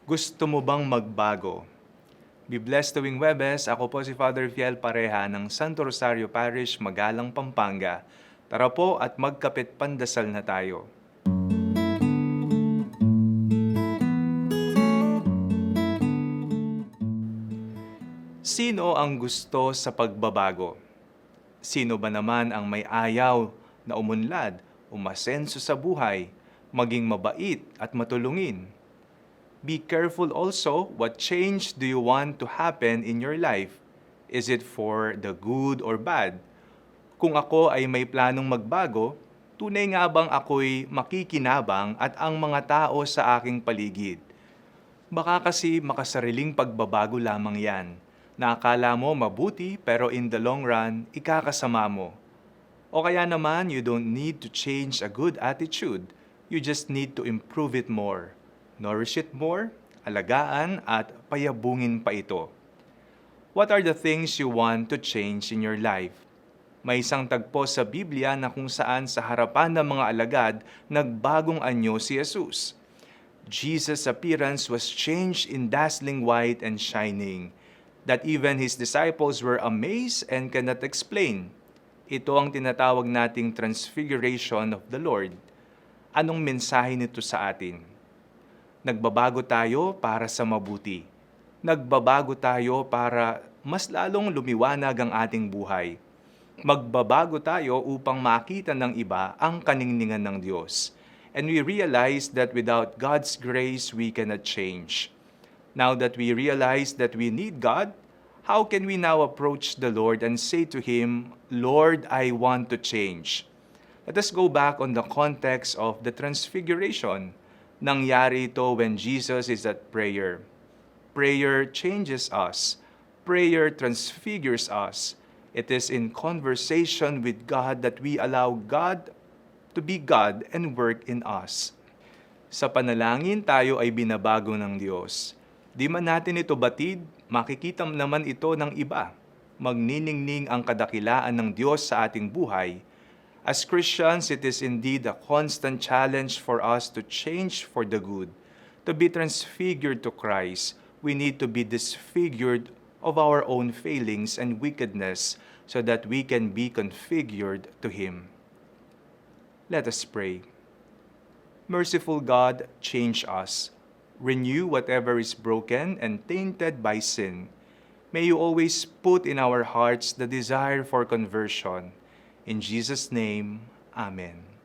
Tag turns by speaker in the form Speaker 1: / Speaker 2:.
Speaker 1: Gusto mo bang magbago? Be blessed tuwing Webes. Ako po si Father Fiel Pareha ng Santo Rosario Parish, Magalang, Pampanga. Tara po at magkapit pandasal na tayo. Sino ang gusto sa pagbabago? Sino ba naman ang may ayaw na umunlad, umasenso sa buhay, maging mabait at matulungin? Be careful also, what change do you want to happen in your life? Is it for the good or bad? Kung ako ay may planong magbago, tunay nga bang ako'y makikinabang at ang mga tao sa aking paligid? Baka kasi makasariling pagbabago lamang yan, na akala mo mabuti pero in the long run, ikakasama mo. O kaya naman, you don't need to change a good attitude, you just need to improve it more. Nourish it more, alagaan at payabungin pa ito. What are the things you want to change in your life? May isang tagpo sa Biblia na kung saan sa harapan ng mga alagad, nagbagong anyo si Jesus. Jesus' appearance was changed in dazzling white and shining, that even his disciples were amazed and cannot explain. Ito ang tinatawag nating transfiguration of the Lord. Anong mensahe nito sa atin? Nagbabago tayo para sa mabuti. Nagbabago tayo para mas lalong lumiwanag ang ating buhay. Magbabago tayo upang makita ng iba ang kaningningan ng Diyos. And we realize that without God's grace, we cannot change. Now that we realize that we need God, how can we now approach the Lord and say to Him, Lord, I want to change? Let us go back on the context of the transfiguration. Nangyari ito when Jesus is at prayer. Prayer changes us. Prayer transfigures us. It is in conversation with God that we allow God to be God and work in us. Sa panalangin, tayo ay binabago ng Diyos. Di man natin ito batid, makikita naman ito ng iba. Magniningning ang kadakilaan ng Diyos sa ating buhay. As Christians, it is indeed a constant challenge for us to change for the good. To be transfigured to Christ, we need to be disfigured of our own failings and wickedness so that we can be configured to Him. Let us pray. Merciful God, change us. Renew whatever is broken and tainted by sin. May you always put in our hearts the desire for conversion. In Jesus' name, Amen.